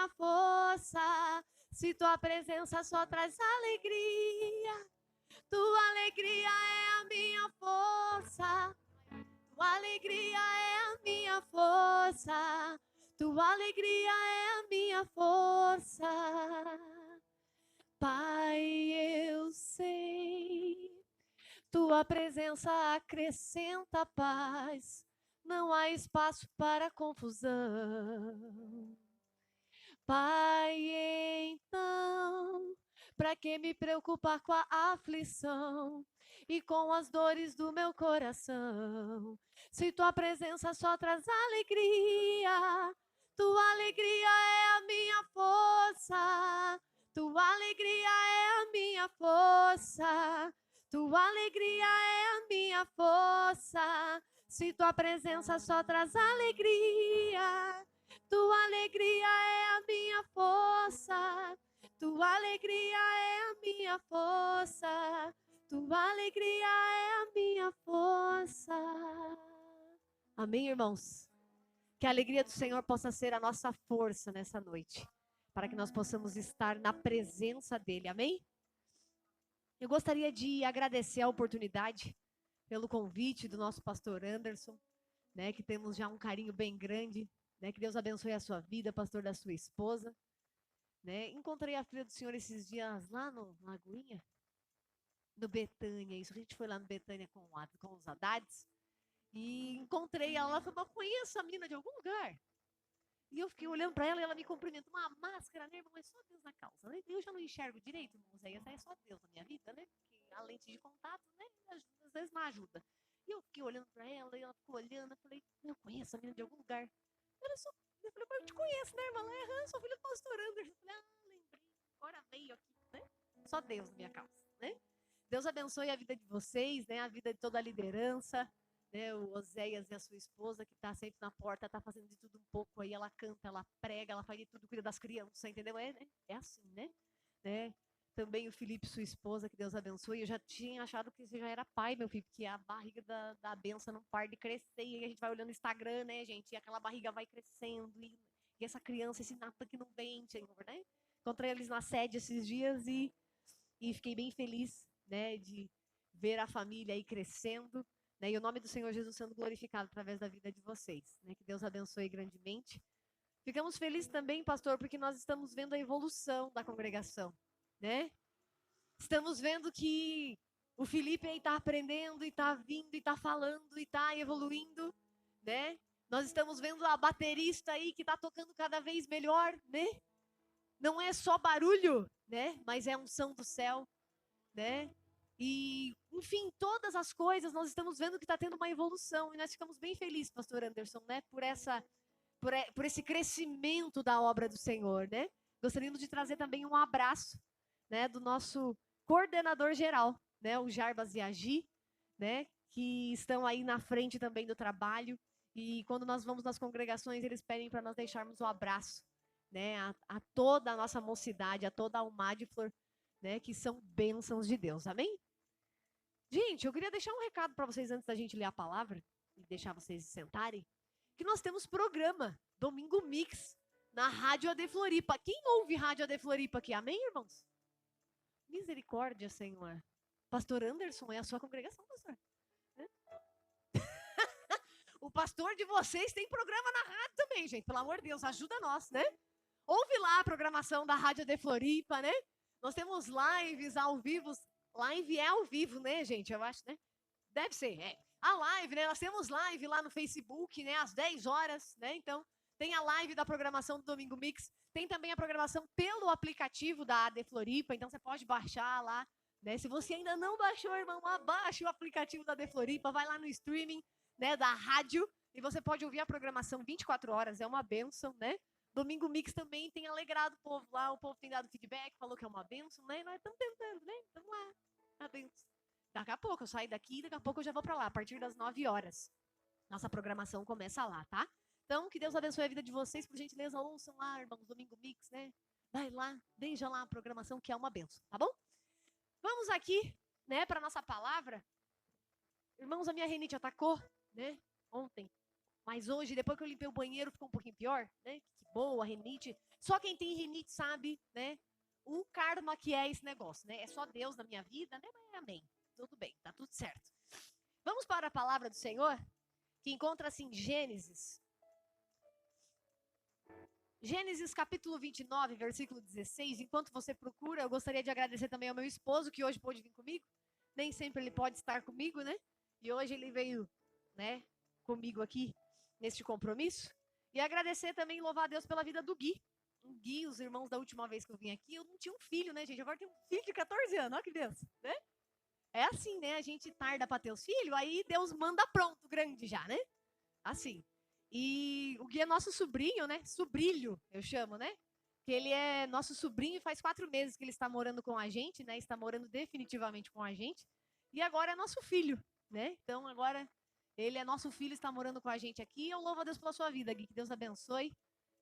minha força. Se tua presença só traz alegria, tua alegria é a minha força. Tua alegria é a minha força. Tua alegria é a minha força. Pai, eu sei, tua presença acrescenta paz. Não há espaço para confusão. Pai, então, para que me preocupar com a aflição e com as dores do meu coração? Se tua presença só traz alegria, tua alegria é a minha força. Tua alegria é a minha força. Tua alegria é a minha força. Se tua presença só traz alegria, tua alegria é a minha força. Tua alegria é a minha força. Tua alegria é a minha força. Amém, irmãos? Que a alegria do Senhor possa ser a nossa força nessa noite, para que nós possamos estar na presença dEle. Amém? Eu gostaria de agradecer a oportunidade pelo convite do nosso pastor Anderson, né, que temos já um carinho bem grande, né, que Deus abençoe a sua vida, pastor da sua esposa, né. Encontrei a filha do Senhor esses dias lá no Lagoinha, no Betânia, isso, a gente foi lá no Betânia com os Haddades, e encontrei ela, falou, eu conheço a menina de algum lugar. E eu fiquei olhando para ela e ela me cumprimentou, uma máscara, né, irmão? É só Deus na causa, né? Eu já não enxergo direito, irmão Zé, é só Deus na minha vida, né? Porque a lente de contato, né, às vezes não ajuda. E eu fiquei olhando para ela e ela ficou olhando, eu falei, eu conheço a menina de algum lugar. Ela só, eu falei, mas eu te conheço, né, irmã? Ela é, sou filha do pastor Anderson. Eu falei, lembrei, agora veio aqui, né? Só Deus na minha causa, né? Deus abençoe a vida de vocês, né? A vida de toda a liderança, né, o Oséias e a sua esposa, que está sempre na porta, está fazendo de tudo um pouco aí, ela canta, ela prega, ela faz de tudo, cuida das crianças, entendeu? É assim, né? Também o Felipe, sua esposa, que Deus abençoe. Eu já tinha achado que você já era pai, meu filho, porque a barriga da benção não para de crescer, e a gente vai olhando no Instagram, né, gente, e aquela barriga vai crescendo, e essa criança, esse nata que não vem, Senhor, né? Encontrei eles na sede esses dias e fiquei bem feliz, né, de ver a família aí crescendo, né, e o nome do Senhor Jesus sendo glorificado através da vida de vocês, né, que Deus abençoe grandemente. Ficamos felizes também, pastor, porque nós estamos vendo a evolução da congregação, né? Estamos vendo que o Felipe aí está aprendendo e está vindo e está falando e está evoluindo, né? Nós estamos vendo a baterista aí que está tocando cada vez melhor, né? Não é só barulho, né? Mas é unção do céu, né? E, enfim, todas as coisas nós estamos vendo que está tendo uma evolução e nós ficamos bem felizes, pastor Anderson, né? Por esse crescimento da obra do Senhor, né? Gostaríamos de trazer também um abraço, né? Do nosso coordenador geral, né? O Jarbas e a Gi, né? Que estão aí na frente também do trabalho e quando nós vamos nas congregações eles pedem para nós deixarmos o abraço, né? A toda a nossa mocidade, a toda a Almadiflor, né? Que são bênçãos de Deus, amém? Gente, eu queria deixar um recado para vocês antes da gente ler a palavra e deixar vocês se sentarem, que nós temos programa Domingo Mix na Rádio AD Floripa. Quem ouve Rádio AD Floripa aqui? Amém, irmãos? Misericórdia, Senhor. Pastor Anderson, é a sua congregação, pastor. O pastor de vocês tem programa na rádio também, gente. Pelo amor de Deus, ajuda nós, né? Ouve lá a programação da Rádio AD Floripa, né? Nós temos lives ao vivo. Live é ao vivo, né, gente? Eu acho, né? Deve ser, é. A live, né? Nós temos live lá no Facebook, né? Às 10 horas, né? Então, tem a live da programação do Domingo Mix. Tem também a programação pelo aplicativo da AD Floripa. Então, você pode baixar lá, né? Se você ainda não baixou, irmão, abaixe o aplicativo da AD Floripa. Vai lá no streaming, né? Da rádio. E você pode ouvir a programação 24 horas. É uma bênção, né? Domingo Mix também tem alegrado o povo lá. O povo tem dado feedback, falou que é uma bênção, né? E nós estamos tentando, né? Vamos lá. A bênção. Daqui a pouco eu saio daqui, daqui a pouco eu já vou para lá, a partir das 9 horas. Nossa programação começa lá, tá? Então, que Deus abençoe a vida de vocês, por gentileza, ouçam lá, irmãos, Domingo Mix, né? Vai lá, deixa lá a programação, que é uma benção, tá bom? Vamos aqui, né, para nossa palavra. Irmãos, a minha renite atacou, né, ontem. Mas hoje, depois que eu limpei o banheiro, ficou um pouquinho pior, né? Que boa, rinite. Só quem tem rinite sabe, né? O karma que é esse negócio, né? É só Deus na minha vida, né? Mas amém. Tudo bem, tá tudo certo. Vamos para a palavra do Senhor, que encontra-se em Gênesis. Gênesis capítulo 29, versículo 16. Enquanto você procura, eu gostaria de agradecer também ao meu esposo, que hoje pôde vir comigo. Nem sempre ele pode estar comigo, né? E hoje ele veio, né, comigo aqui, neste compromisso. E agradecer também e louvar a Deus pela vida do Gui. O Gui, os irmãos da última vez que eu vim aqui, eu não tinha um filho, né, gente? Agora tem um filho de 14 anos, olha que Deus, né? É assim, né? A gente tarda para ter os filhos, aí Deus manda pronto, grande já, né? Assim. E o Gui é nosso sobrinho, né? Sobrilho, eu chamo, né? Que ele é nosso sobrinho e faz 4 meses que ele está morando com a gente, né? Está morando definitivamente com a gente. E agora é nosso filho, né? Então agora ele é nosso filho, está morando com a gente aqui. Eu louvo a Deus pela sua vida, Gui. Que Deus abençoe,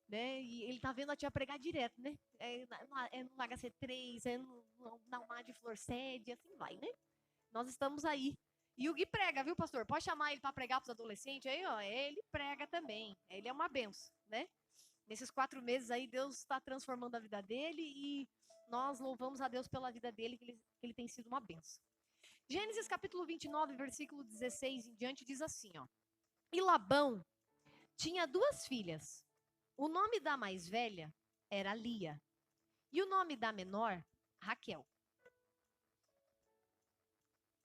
né? E ele tá vendo a tia pregar direto, né? É no HC3, é na UMA de Flor Sede, assim vai, né? Nós estamos aí. E o Gui prega, viu, pastor? Pode chamar ele para pregar para os adolescentes aí, ó. Ele prega também. Ele é uma benção, né? Nesses 4 meses aí, Deus está transformando a vida dele e nós louvamos a Deus pela vida dele, que ele tem sido uma benção. Gênesis capítulo 29, versículo 16 em diante, diz assim, ó. E Labão tinha 2 filhas. O nome da mais velha era Lia e o nome da menor, Raquel.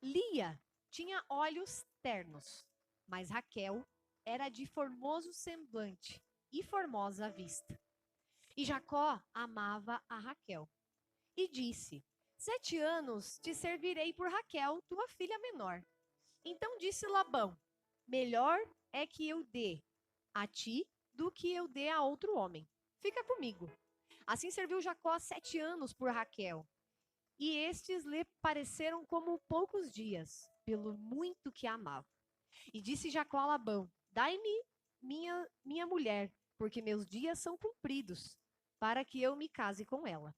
Lia tinha olhos ternos, mas Raquel era de formoso semblante e formosa vista. E Jacó amava a Raquel. E disse: 7 anos te servirei por Raquel, tua filha menor. Então disse Labão: melhor é que eu dê a ti do que eu dê a outro homem. Fica comigo. Assim serviu Jacó 7 anos por Raquel. E estes lhe pareceram como poucos dias, pelo muito que a amava. E disse Jacó a Labão: dai-me minha mulher, porque meus dias são cumpridos, para que eu me case com ela.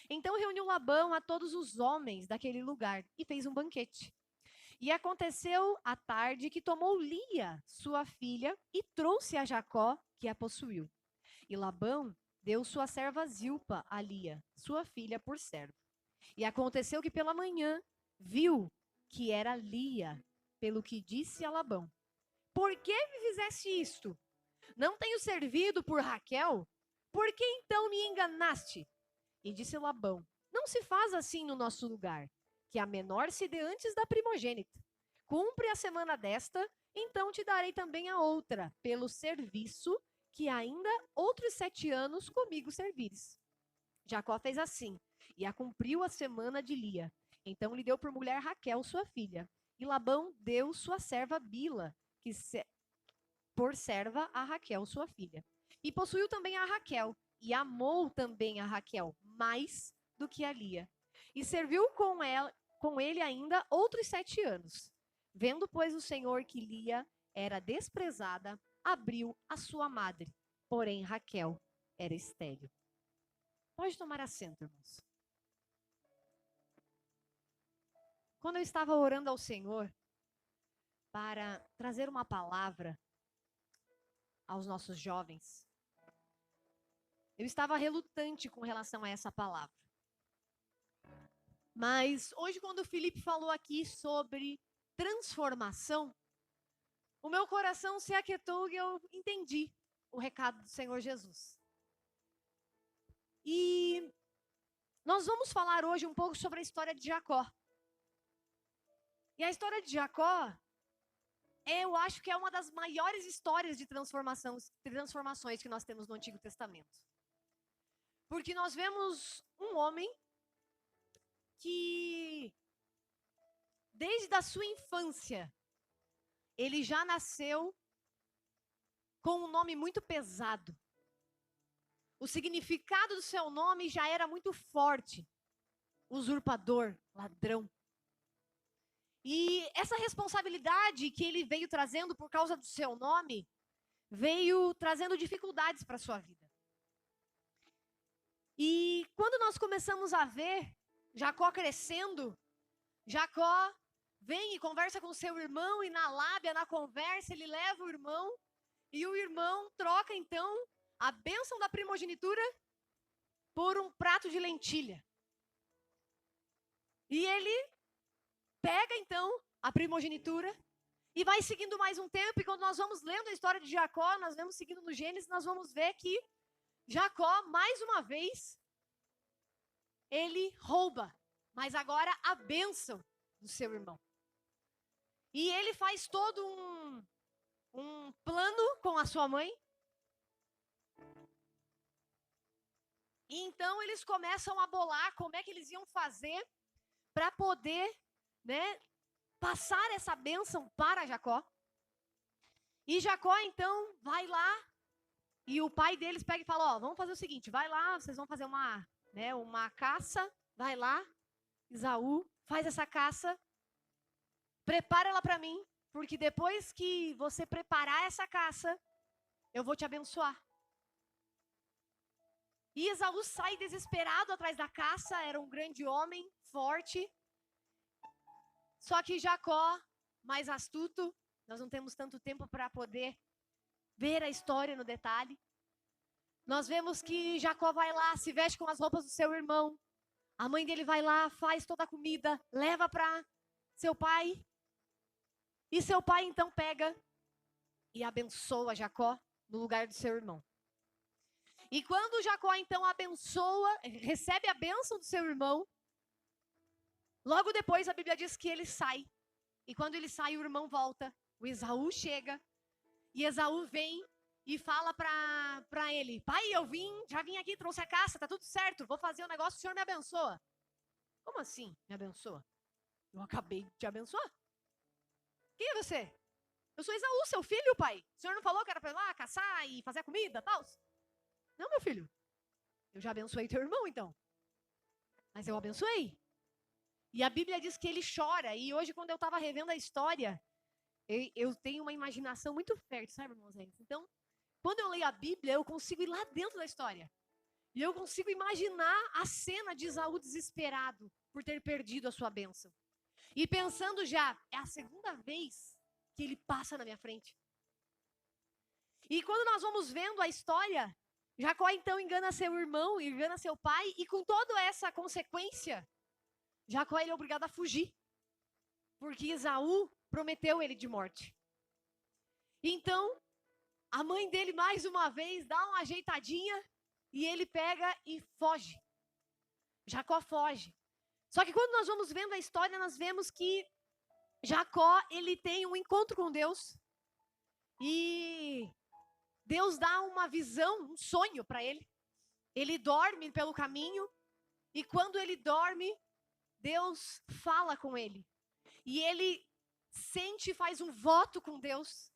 Então reuniu Labão a todos os homens daquele lugar e fez um banquete. E aconteceu à tarde que tomou Lia, sua filha, e trouxe a Jacó, que a possuiu. E Labão deu sua serva Zilpa a Lia, sua filha, por serva. E aconteceu que pela manhã viu que era Lia, pelo que disse a Labão: por que me fizeste isto? Não tenho servido por Raquel? Por que então me enganaste? E disse Labão: não se faz assim no nosso lugar, que a menor se dê antes da primogênita. Cumpre a semana desta, então te darei também a outra, pelo serviço que ainda outros 7 anos comigo servires. Jacó fez assim, e a cumpriu a semana de Lia. Então lhe deu por mulher Raquel, sua filha. E Labão deu sua serva Bila, por serva a Raquel, sua filha. E possuiu também a Raquel, e amou também a Raquel, mais do que a Lia. E serviu com ele ainda outros 7 anos. Vendo, pois, o Senhor que Lia era desprezada, abriu a sua madre. Porém, Raquel era estéril. Pode tomar assento, irmãos. Quando eu estava orando ao Senhor para trazer uma palavra aos nossos jovens, eu estava relutante com relação a essa palavra. Mas hoje, quando o Felipe falou aqui sobre transformação, o meu coração se aquietou e eu entendi o recado do Senhor Jesus. E nós vamos falar hoje um pouco sobre a história de Jacó. E a história de Jacó, eu acho que é uma das maiores histórias de transformações que nós temos no Antigo Testamento. Porque nós vemos um homem que, desde a sua infância, ele já nasceu com um nome muito pesado. O significado do seu nome já era muito forte. Usurpador, ladrão. E essa responsabilidade que ele veio trazendo por causa do seu nome, veio trazendo dificuldades para a sua vida. E quando nós começamos a ver Jacó crescendo, Jacó vem e conversa com seu irmão e na lábia, na conversa, ele leva o irmão E o irmão troca, então, a bênção da primogenitura por um prato de lentilha. E ele pega, então, a primogenitura e vai seguindo mais um tempo. E quando nós vamos lendo a história de Jacó, nós vamos seguindo no Gênesis, nós vamos ver que Jacó, mais uma vez, ele rouba, mas agora a bênção do seu irmão. E ele faz todo um plano com a sua mãe. E então eles começam a bolar como é que eles iam fazer para poder, né, passar essa bênção para Jacó. E Jacó então vai lá e o pai deles pega e fala, ó, vamos fazer o seguinte, vai lá, vocês vão fazer uma caça, vai lá, Esaú, faz essa caça, prepara ela para mim, porque depois que você preparar essa caça, eu vou te abençoar. E Esaú sai desesperado atrás da caça, era um grande homem, forte. Só que Jacó, mais astuto, nós não temos tanto tempo para poder ver a história no detalhe. Nós vemos que Jacó vai lá, se veste com as roupas do seu irmão. A mãe dele vai lá, faz toda a comida, leva para seu pai. E seu pai então pega e abençoa Jacó no lugar do seu irmão. E quando Jacó então abençoa, recebe a bênção do seu irmão, logo depois a Bíblia diz que ele sai. E quando ele sai, o irmão volta. O Esaú chega. E Esaú vem e fala para ele, pai, já vim aqui, trouxe a caça, tá tudo certo, vou fazer o negócio, o senhor me abençoa. Como assim, me abençoa? Eu acabei de te abençoar. Quem é você? Eu sou Esaú, seu filho, pai. O senhor não falou que era para ir lá caçar e fazer a comida, tal? Não, meu filho. Eu já abençoei teu irmão, então. Mas eu abençoei. E a Bíblia diz que ele chora. E hoje, quando eu estava revendo a história, eu tenho uma imaginação muito fértil, sabe, irmãos? Então, quando eu leio a Bíblia, eu consigo ir lá dentro da história. E eu consigo imaginar a cena de Esaú desesperado por ter perdido a sua bênção. E pensando já, é a segunda vez que ele passa na minha frente. E quando nós vamos vendo a história, Jacó então engana seu irmão, engana seu pai, e com toda essa consequência, Jacó ele é obrigado a fugir. Porque Esaú prometeu ele de morte. Então, a mãe dele mais uma vez dá uma ajeitadinha e ele pega e foge. Jacó foge. Só que quando nós vamos vendo a história, nós vemos que Jacó, ele tem um encontro com Deus. E Deus dá uma visão, um sonho para ele. Ele dorme pelo caminho. E quando ele dorme, Deus fala com ele. E ele sente e faz um voto com Deus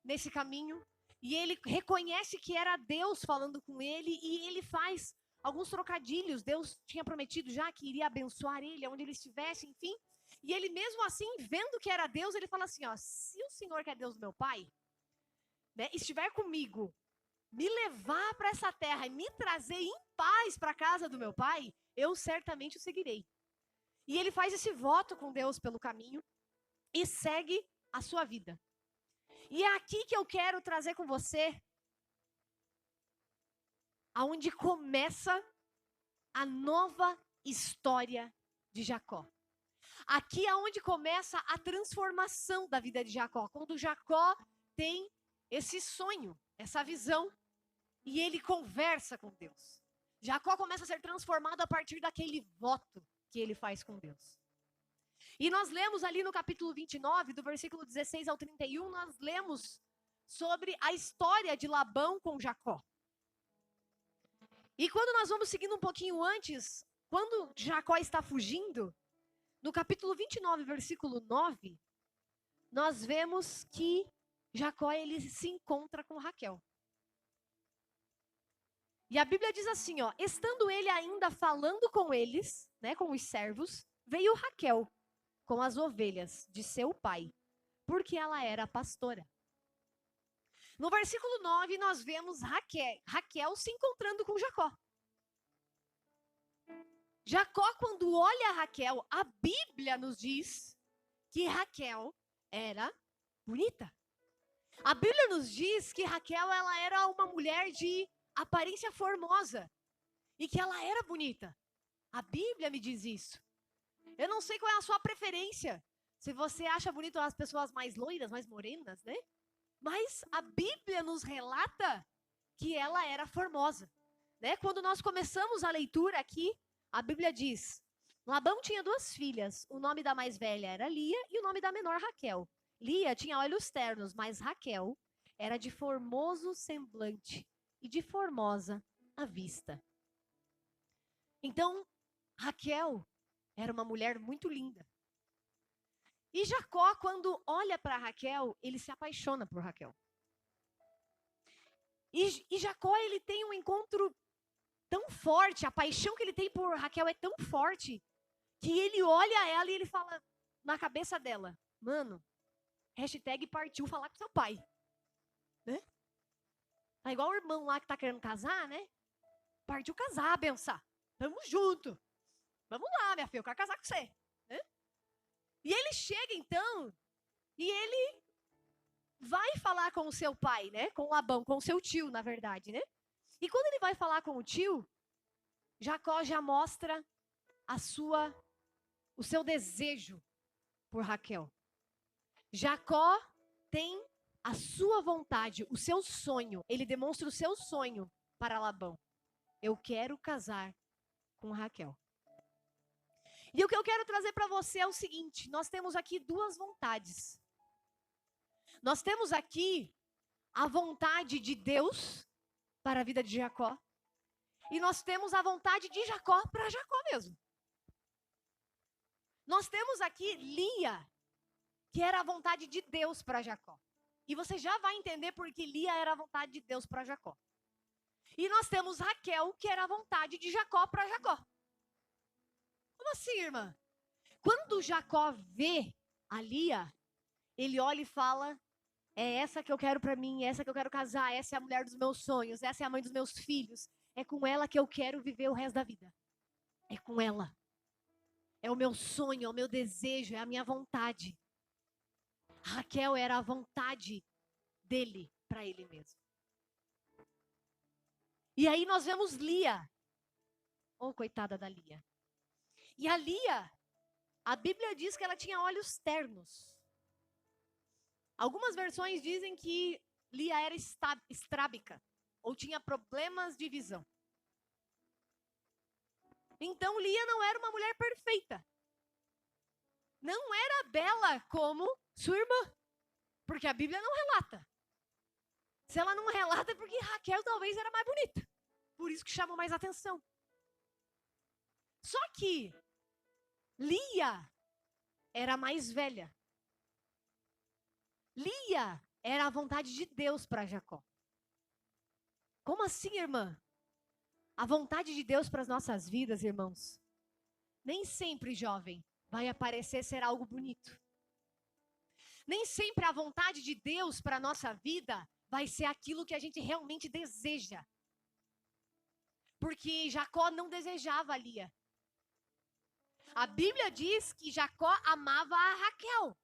nesse caminho. E ele reconhece que era Deus falando com ele. E ele faz alguns trocadilhos. Deus tinha prometido já que iria abençoar ele, onde ele estivesse, enfim. E ele mesmo assim, vendo que era Deus, ele fala assim, ó, se o Senhor, que é Deus do meu pai, né, estiver comigo, me levar para essa terra e me trazer em paz para a casa do meu pai, eu certamente o seguirei. E ele faz esse voto com Deus pelo caminho e segue a sua vida. E é aqui que eu quero trazer com você aonde começa a nova história de Jacó. Aqui é onde começa a transformação da vida de Jacó. Quando Jacó tem esse sonho, essa visão, e ele conversa com Deus. Jacó começa a ser transformado a partir daquele voto que ele faz com Deus. E nós lemos ali no capítulo 29, do versículo 16 ao 31, nós lemos sobre a história de Labão com Jacó. E quando nós vamos seguindo um pouquinho antes, quando Jacó está fugindo, no capítulo 29, versículo 9, nós vemos que Jacó ele se encontra com Raquel. E a Bíblia diz assim, ó, estando ele ainda falando com eles, né, com os servos, veio Raquel com as ovelhas de seu pai, porque ela era pastora. No versículo 9, nós vemos Raquel se encontrando com Jacó. Jacó, quando olha Raquel, a Bíblia nos diz que Raquel era bonita. A Bíblia nos diz que Raquel ela era uma mulher de aparência formosa e que ela era bonita. A Bíblia me diz isso. Eu não sei qual é a sua preferência. Se você acha bonito as pessoas mais loiras, mais morenas, né? Mas a Bíblia nos relata que ela era formosa, né? Quando nós começamos a leitura aqui, a Bíblia diz: Labão tinha 2 filhas, o nome da mais velha era Lia e o nome da menor Raquel. Lia tinha olhos ternos, mas Raquel era de formoso semblante e de formosa a vista. Então, Raquel era uma mulher muito linda. E Jacó, quando olha para Raquel, ele se apaixona por Raquel. E Jacó, ele tem um encontro tão forte, a paixão que ele tem por Raquel é tão forte, que ele olha ela e ele fala na cabeça dela: mano, hashtag partiu falar com seu pai. Né? É igual o irmão lá que tá querendo casar, né? Partiu casar, benção. Tamo junto. Vamos lá, minha filha, eu quero casar com você. Né? E ele chega então, e ele vai falar com o seu pai, né? Com Labão, com o seu tio, na verdade, né? E quando ele vai falar com o tio, Jacó já mostra o seu desejo por Raquel. Jacó tem a sua vontade, o seu sonho. Ele demonstra o seu sonho para Labão. Eu quero casar com Raquel. E o que eu quero trazer para você é o seguinte: nós temos aqui 2 vontades. Nós temos aqui a vontade de Deus para a vida de Jacó. E nós temos a vontade de Jacó para Jacó mesmo. Nós temos aqui Lia, que era a vontade de Deus para Jacó. E você já vai entender por que Lia era a vontade de Deus para Jacó. E nós temos Raquel, que era a vontade de Jacó para Jacó. Como assim, irmã? Quando Jacó vê a Lia, ele olha e fala: é essa que eu quero para mim, é essa que eu quero casar, essa é a mulher dos meus sonhos, essa é a mãe dos meus filhos. É com ela que eu quero viver o resto da vida. É com ela. É o meu sonho, é o meu desejo, é a minha vontade. Raquel era a vontade dele para ele mesmo. E aí nós vemos Lia. Oh, coitada da Lia. E a Lia, a Bíblia diz que ela tinha olhos ternos. Algumas versões dizem que Lia era estrábica, ou tinha problemas de visão. Então Lia não era uma mulher perfeita. Não era bela como sua irmã, porque a Bíblia não relata. Se ela não relata é porque Raquel talvez era mais bonita. Por isso que chamou mais atenção. Só que Lia era mais velha. Lia era a vontade de Deus para Jacó. Como assim, irmã? A vontade de Deus para as nossas vidas, irmãos, nem sempre, jovem, vai aparecer ser algo bonito. Nem sempre a vontade de Deus para a nossa vida vai ser aquilo que a gente realmente deseja. Porque Jacó não desejava Lia. A Bíblia diz que Jacó amava a Raquel.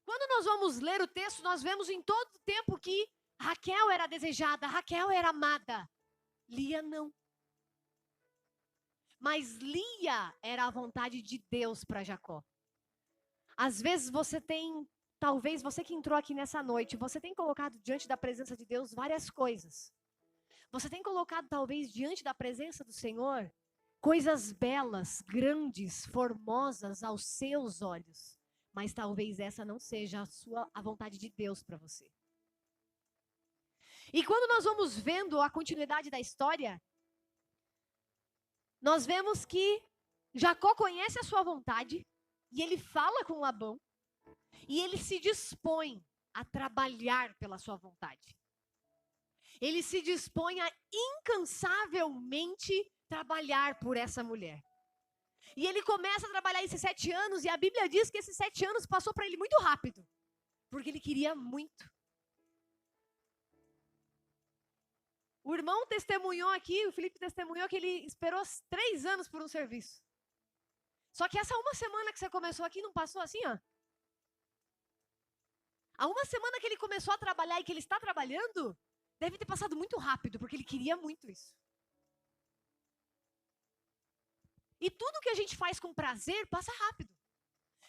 Quando nós vamos ler o texto, nós vemos em todo o tempo que Raquel era desejada, Raquel era amada. Lia não. Mas Lia era a vontade de Deus para Jacó. Às vezes você tem, talvez você que entrou aqui nessa noite, você tem colocado diante da presença de Deus várias coisas. Você tem colocado talvez diante da presença do Senhor coisas belas, grandes, formosas aos seus olhos. Mas talvez essa não seja a vontade de Deus para você. E quando nós vamos vendo a continuidade da história, nós vemos que Jacó conhece a sua vontade e ele fala com Labão e ele se dispõe a trabalhar pela sua vontade. Ele se dispõe a incansavelmente trabalhar por essa mulher. E ele começa a trabalhar esses 7 anos e a Bíblia diz que esses 7 anos passou para ele muito rápido, porque ele queria muito. O irmão testemunhou aqui, o Felipe testemunhou que ele esperou 3 anos por um serviço. Só que essa uma semana que você começou aqui não passou assim, ó? Há uma semana que ele começou a trabalhar e que ele está trabalhando, deve ter passado muito rápido, porque ele queria muito isso. E tudo que a gente faz com prazer passa rápido.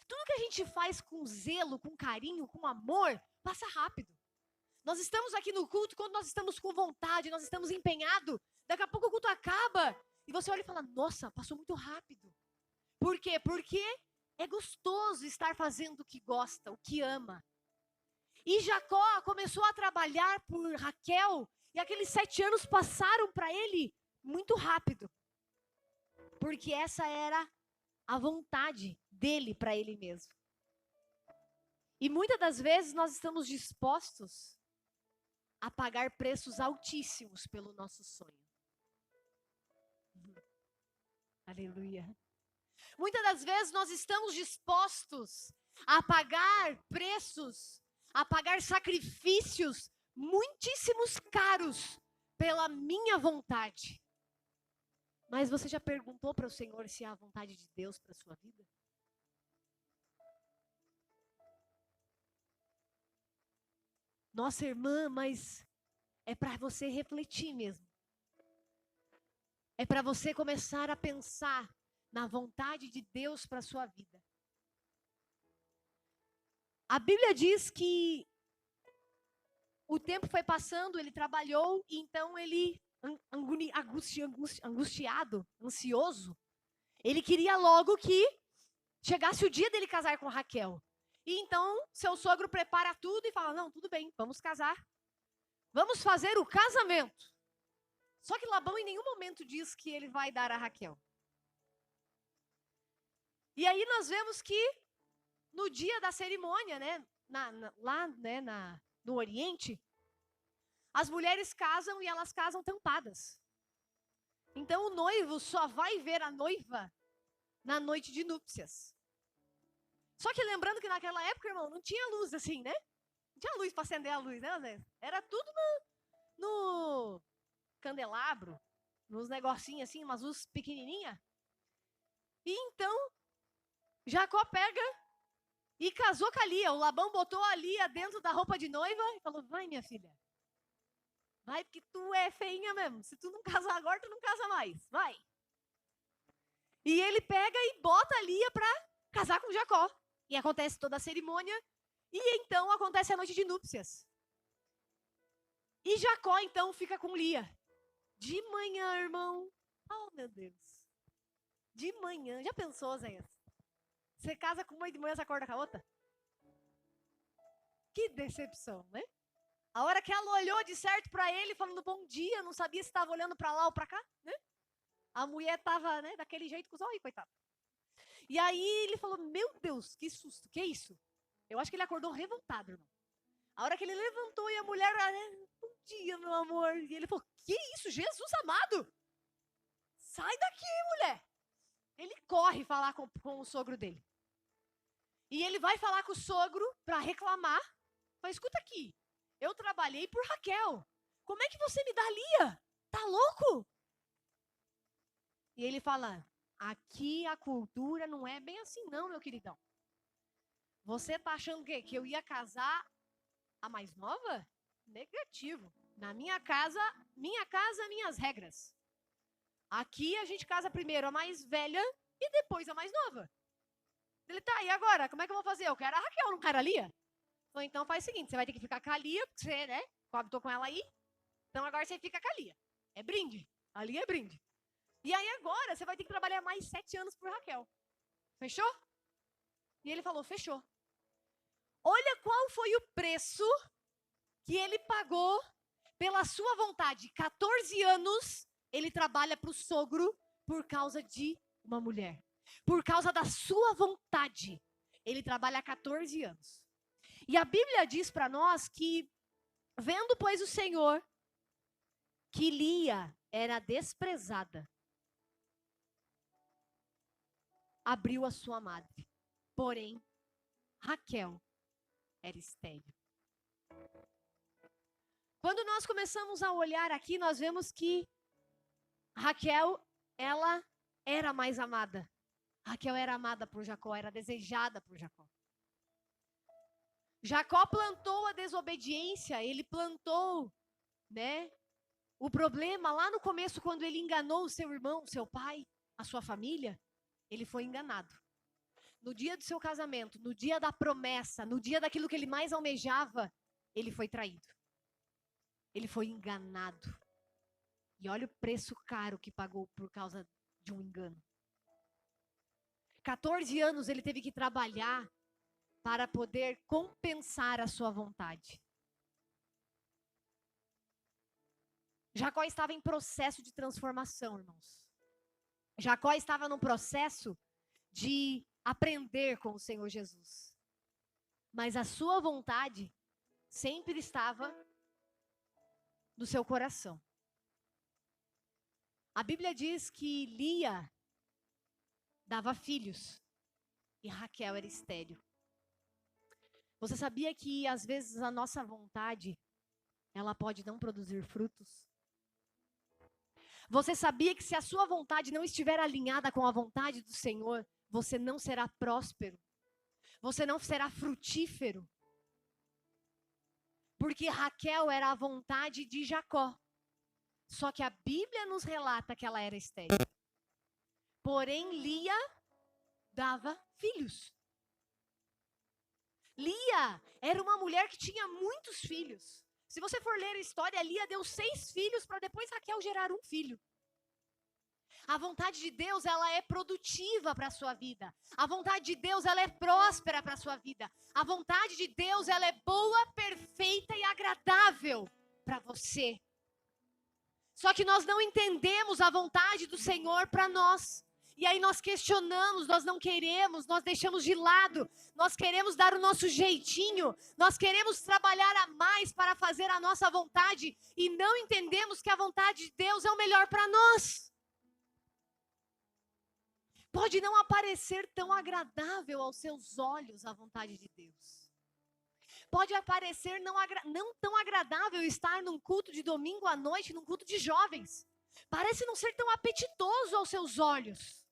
Tudo que a gente faz com zelo, com carinho, com amor, passa rápido. Nós estamos aqui no culto quando nós estamos com vontade, nós estamos empenhados. Daqui a pouco o culto acaba e você olha e fala, nossa, passou muito rápido. Por quê? Porque é gostoso estar fazendo o que gosta, o que ama. E Jacó começou a trabalhar por Raquel e aqueles 7 anos passaram para ele muito rápido. Porque essa era a vontade dele para ele mesmo. E muitas das vezes nós estamos dispostos a pagar preços altíssimos pelo nosso sonho. Aleluia. Muitas das vezes nós estamos dispostos a pagar preços, a pagar sacrifícios muitíssimos caros pela minha vontade. Mas você já perguntou para o Senhor se é a vontade de Deus para a sua vida? Nossa, irmã, mas é para você refletir mesmo. É para você começar a pensar na vontade de Deus para a sua vida. A Bíblia diz que o tempo foi passando, ele trabalhou, e então ele, angustiado, ansioso, ele queria logo que chegasse o dia dele casar com Raquel. E então, seu sogro prepara tudo e fala, não, tudo bem, vamos casar. Vamos fazer o casamento. Só que Labão em nenhum momento diz que ele vai dar a Raquel. E aí nós vemos que no dia da cerimônia, né, lá né, no Oriente, as mulheres casam e elas casam tampadas. Então o noivo só vai ver a noiva na noite de núpcias. Só que lembrando que naquela época, irmão, não tinha luz assim, né? Não tinha luz para acender a luz, né? Era tudo no candelabro, nos negocinhos assim, umas luzes pequenininhas. E então, Jacó pega e casou com a Lia. O Labão botou a Lia dentro da roupa de noiva e falou, vai minha filha. Vai porque tu é feinha mesmo. Se tu não casar agora, tu não casa mais. Vai. E ele pega e bota a Lia para casar com Jacó. E acontece toda a cerimônia. E então acontece a noite de núpcias. E Jacó então fica com Lia. De manhã, irmão. Oh, meu Deus. De manhã. Já pensou, Zé? Você casa com uma e de manhã você acorda com a outra? Que decepção, né? A hora que ela olhou de certo para ele, falando bom dia, não sabia se estava olhando para lá ou para cá, né? A mulher estava, né, daquele jeito com os olhos, coitado. E aí ele falou, meu Deus, que susto, que isso? Eu acho que ele acordou revoltado, irmão. A hora que ele levantou e a mulher, bom dia, meu amor. E ele falou, que isso, Jesus amado? Sai daqui, mulher. Ele corre falar com o sogro dele. E ele vai falar com o sogro para reclamar. Fala, escuta aqui, eu trabalhei por Raquel. Como é que você me dá Lia? Tá louco? E ele fala, aqui a cultura não é bem assim não, meu queridão. Você tá achando que eu ia casar a mais nova? Negativo. Na minha casa, minhas regras. Aqui a gente casa primeiro a mais velha e depois a mais nova. Ele tá, e agora? Como é que eu vou fazer? Eu quero a Raquel, não quero a Lia? Ou então faz o seguinte, você vai ter que ficar com a Lia, porque você, né, coabitou com ela aí. Então agora você fica com a Lia. É brinde. A Lia é brinde. E aí agora você vai ter que trabalhar mais 7 anos por Raquel. Fechou? E ele falou, fechou. Olha qual foi o preço que ele pagou pela sua vontade. 14 anos ele trabalha para o sogro por causa de uma mulher. Por causa da sua vontade. Ele trabalha há 14 anos. E a Bíblia diz para nós que, vendo, pois, o Senhor, que Lia era desprezada, abriu a sua madre. Porém, Raquel era estéril. Quando nós começamos a olhar aqui, nós vemos que Raquel, ela era mais amada. Raquel era amada por Jacó, era desejada por Jacó. Jacó plantou a desobediência, ele plantou, né, o problema lá no começo, quando ele enganou o seu irmão, o seu pai, a sua família, ele foi enganado. No dia do seu casamento, no dia da promessa, no dia daquilo que ele mais almejava, ele foi traído. Ele foi enganado. E olha o preço caro que pagou por causa de um engano. 14 anos ele teve que trabalhar para poder compensar a sua vontade. Jacó estava em processo de transformação, irmãos. Jacó estava num processo de aprender com o Senhor Jesus. Mas a sua vontade sempre estava no seu coração. A Bíblia diz que Lia dava filhos e Raquel era estéril. Você sabia que às vezes a nossa vontade, ela pode não produzir frutos? Você sabia que se a sua vontade não estiver alinhada com a vontade do Senhor, você não será próspero? Você não será frutífero? Porque Raquel era a vontade de Jacó. Só que a Bíblia nos relata que ela era estéril. Porém, Lia dava filhos. Lia era uma mulher que tinha muitos filhos. Se você for ler a história, Lia deu 6 filhos para depois Raquel gerar um filho. A vontade de Deus, ela é produtiva para a sua vida. A vontade de Deus, ela é próspera para a sua vida. A vontade de Deus, ela é boa, perfeita e agradável para você. Só que nós não entendemos a vontade do Senhor para nós. E aí nós questionamos, nós não queremos, nós deixamos de lado. Nós queremos dar o nosso jeitinho. Nós queremos trabalhar a mais para fazer a nossa vontade. E não entendemos que a vontade de Deus é o melhor para nós. Pode não aparecer tão agradável aos seus olhos a vontade de Deus. Pode aparecer não tão agradável estar num culto de domingo à noite, num culto de jovens. Parece não ser tão apetitoso aos seus olhos.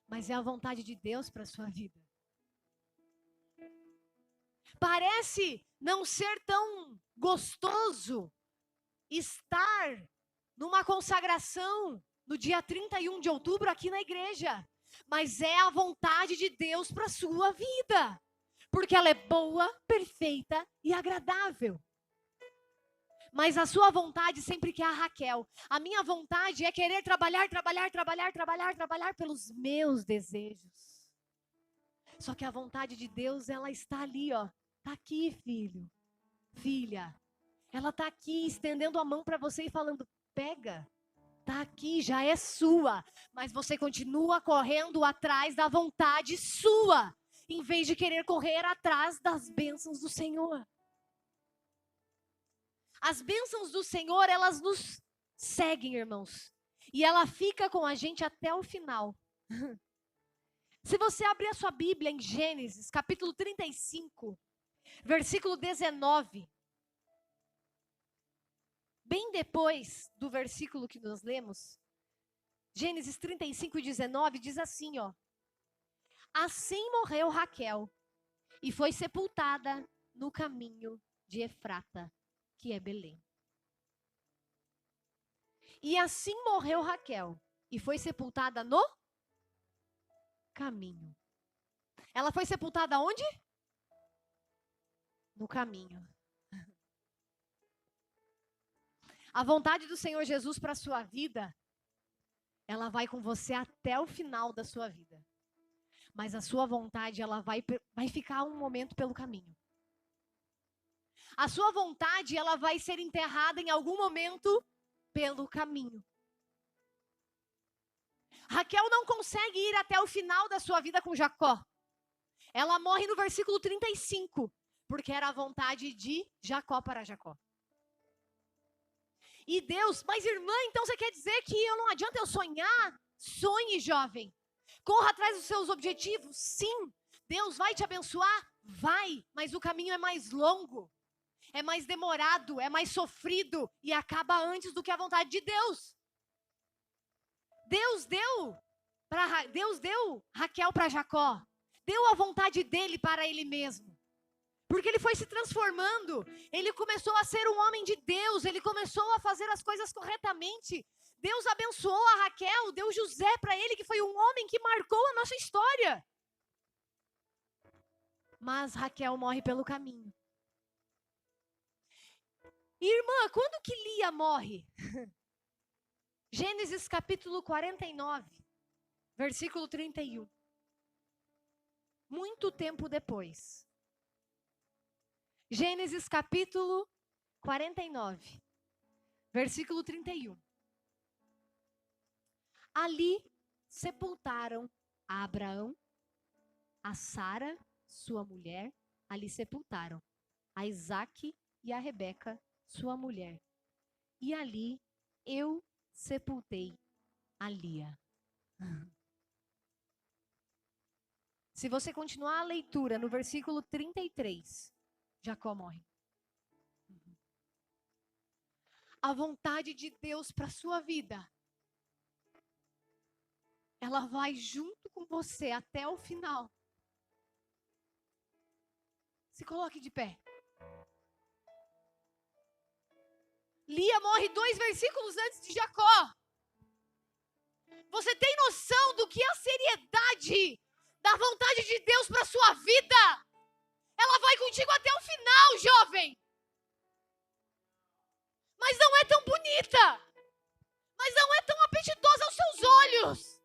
Mas é a vontade de Deus para a sua vida. Parece não ser tão gostoso estar numa consagração no dia 31 de outubro aqui na igreja. Mas é a vontade de Deus para a sua vida. Porque ela é boa, perfeita e agradável. Mas a sua vontade sempre quer a Raquel. A minha vontade é querer trabalhar pelos meus desejos. Só que a vontade de Deus, ela está ali, ó. Está aqui, filho, filha. Ela está aqui estendendo a mão para você e falando, pega. Está aqui, já é sua. Mas você continua correndo atrás da vontade sua, em vez de querer correr atrás das bênçãos do Senhor. As bênçãos do Senhor, elas nos seguem, irmãos. E ela fica com a gente até o final. Se você abrir a sua Bíblia em Gênesis, capítulo 35, versículo 19. Bem depois do versículo que nós lemos, Gênesis 35, 19, diz assim, ó. Assim morreu Raquel e foi sepultada no caminho de Efrata, que é Belém. E assim morreu Raquel e foi sepultada no caminho. Ela foi sepultada onde? No caminho. A vontade do Senhor Jesus para a sua vida, ela vai com você até o final da sua vida. Mas a sua vontade, ela vai ficar um momento pelo caminho. A sua vontade, ela vai ser enterrada em algum momento pelo caminho. Raquel não consegue ir até o final da sua vida com Jacó. Ela morre no versículo 35, porque era a vontade de Jacó para Jacó. E Deus, mas irmã, então você quer dizer que não adianta eu sonhar? Sonhe, jovem. Corra atrás dos seus objetivos. Sim, Deus vai te abençoar? Vai, mas o caminho é mais longo. É mais demorado, é mais sofrido e acaba antes do que a vontade de Deus. Deus deu Raquel para Jacó. Deu a vontade dele para ele mesmo. Porque ele foi se transformando, ele começou a ser um homem de Deus, ele começou a fazer as coisas corretamente. Deus abençoou a Raquel, deu José para ele, que foi um homem que marcou a nossa história. Mas Raquel morre pelo caminho. Irmã, quando que Lia morre? Gênesis capítulo 49, versículo 31. Muito tempo depois. Gênesis capítulo 49, versículo 31. Ali sepultaram a Abraão, a Sara, sua mulher, ali sepultaram a Isaque e a Rebeca, sua mulher. E ali eu sepultei a Lia. Se você continuar a leitura no versículo 33, Jacó morre. A vontade de Deus para a sua vida, ela vai junto com você até o final. Se coloque de pé. Lia morre 2 versículos antes de Jacó. Você tem noção do que é a seriedade da vontade de Deus para a sua vida? Ela vai contigo até o final, jovem. Mas não é tão bonita. Mas não é tão apetitosa aos seus olhos.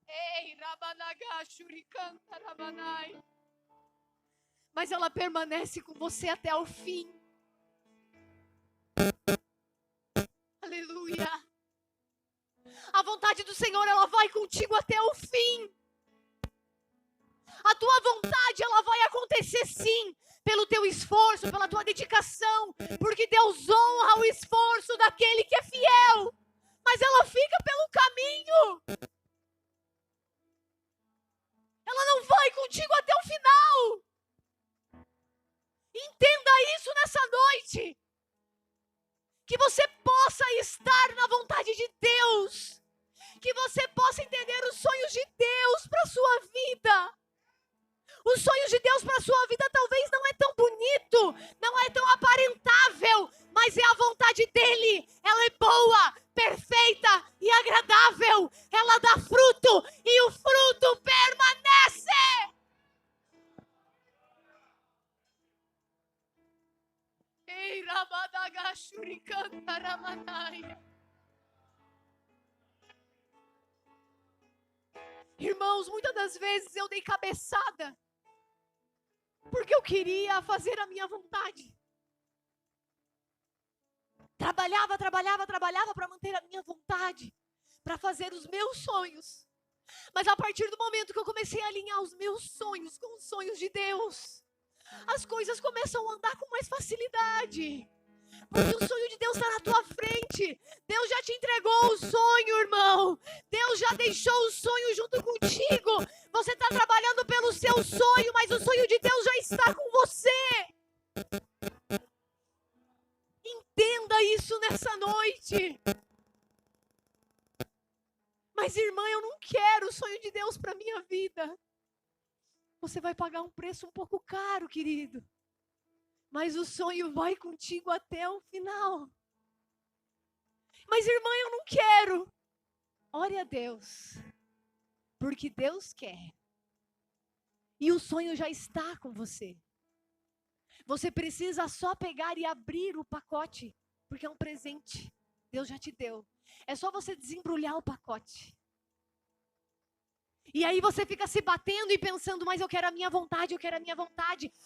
Ei, Rabanaga, Shurikanta, Rabanai. Mas ela permanece com você até o fim. Aleluia. A vontade do Senhor, ela vai contigo até o fim. A tua vontade, ela vai acontecer sim, pelo teu esforço, pela tua dedicação, porque Deus honra o esforço daquele que é fiel. Mas ela fica pelo caminho. Ela não vai contigo até o final. Entenda isso nessa noite. Que você possa estar na vontade de Deus. Que você possa entender os sonhos de Deus para a sua vida. Os sonhos de Deus para a sua vida talvez não é tão bonito, não é tão aparentável, mas é a vontade dele. Ela é boa, perfeita e agradável. Ela dá fruto e o fruto permanece. Ei, Rabadagashurikantaramanai. Irmãos, muitas das vezes eu dei cabeçada porque eu queria fazer a minha vontade. Trabalhava para manter a minha vontade, para fazer os meus sonhos. Mas a partir do momento que eu comecei a alinhar os meus sonhos com os sonhos de Deus, as coisas começam a andar com mais facilidade. Porque o sonho de Deus está na tua frente. Deus já te entregou o sonho, irmão. Deus já deixou o sonho junto contigo. Você está trabalhando pelo seu sonho, mas o sonho de Deus já está com você. Entenda isso nessa noite. Mas, irmã, eu não quero o sonho de Deus para minha vida. Você vai pagar um preço um pouco caro, querido. Mas o sonho vai contigo até o final. Mas, irmã, eu não quero. Ore a Deus. Porque Deus quer. E o sonho já está com você. Você precisa só pegar e abrir o pacote. Porque é um presente. Deus já te deu. É só você desembrulhar o pacote. E aí você fica se batendo e pensando, mas eu quero a minha vontade, eu quero a minha vontade.